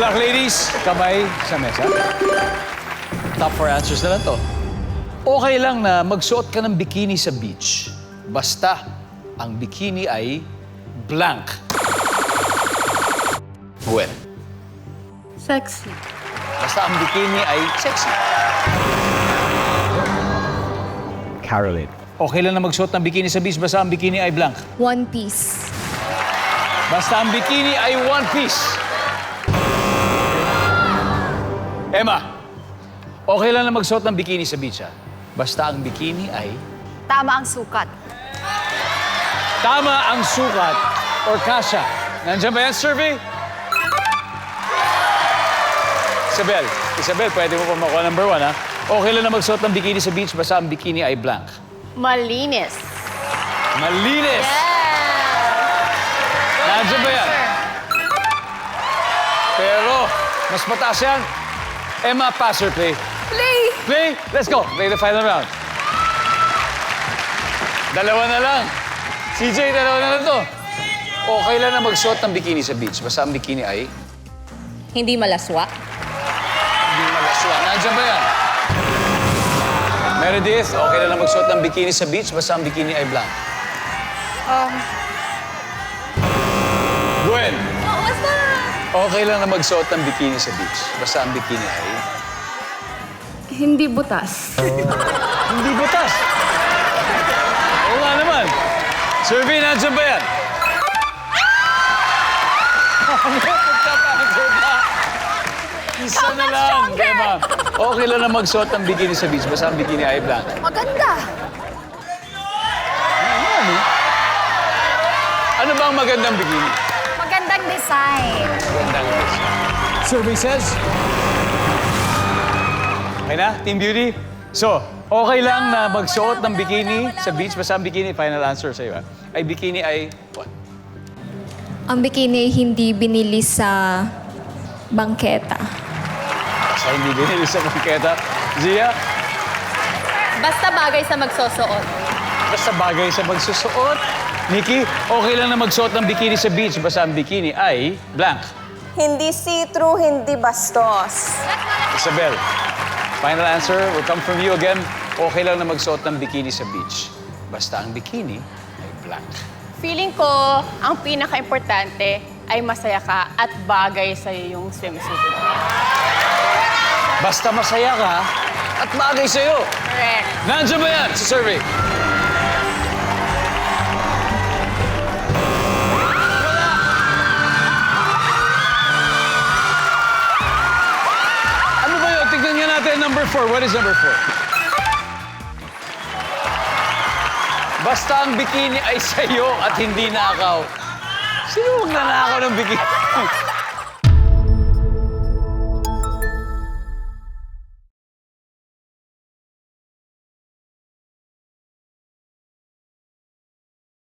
Good luck, ladies. Kamay sa mesa. Top 4 answers na lang to. Okay lang na magsuot ka ng bikini sa beach. Basta ang bikini ay blank. Gwen. Sexy. Basta ang bikini ay sexy. Caroline. Okay lang na magsuot ng bikini sa beach. Basta ang bikini ay blank. One Piece. Basta ang bikini ay one piece. Emma, okay lang na magsuot ng bikini sa beach, ha? Basta ang bikini ay Tama ang sukat. tama ang sukat or kasya. Nandiyan ba yan, survey? Isabel, pwede mo pa makuha number 1, ha? Okay lang na magsuot ng bikini sa beach, basta ang bikini ay blank. Malinis. Malinis! Nandiyan ba yan? Pero, mas mataas yan. Emma, pass or play? Play! Play! Let's go! Play the final round. Dalawa na lang. CJ, dalawa na lang to. Okay lang na magsuot ng bikini sa beach. Basta ang bikini ay Hindi malaswa. hindi malaswa. Nandiyan ba yan? Meredith, okay lang na magsuot ng bikini sa beach. Basta ang bikini ay blank. Gwen, Basta! okay lang na magsuot ng bikini sa beach. Basta ang bikini ay Hindi butas. hindi butas. Oo nga naman. Survey, nandiyan ba yan? Isa na lang, Emma. Okay lang na magsuot ng bikini sa beach. Basta ang bikini ay blank. Maganda. Ano ba ang magandang bikini? Magandang design. Magandang design. Survey says... Okay na, Team Beauty? So, okay lang na magsuot ng bikini sa beach. Basta ang bikini, final answer sa'yo, ha? Ay, bikini ay... What? Ang bikini hindi binili sa bangketa. Basta hindi binili sa bangketa. Zia? Basta bagay sa magsusuot. Basta bagay sa magsusuot. Nikki, okay lang na magsuot ng bikini sa beach. Basta ang bikini ay blank. Hindi see-through, hindi bastos. Isabel, final answer will come from you again. Okay lang na magsuot ng bikini sa beach. Basta ang bikini ay blank. Feeling ko, ang pinaka-importante ay masaya ka at bagay sa'yo yung swimsuit. Basta masaya ka at bagay sa'yo. Correct. Nandiyan ba yan sa survey? Ano ba yun? Tignan nga natin number 4. What is number 4? Basta ang bikini ay sa'yo at hindi nakaw. Sino magnanakaw ng bikini?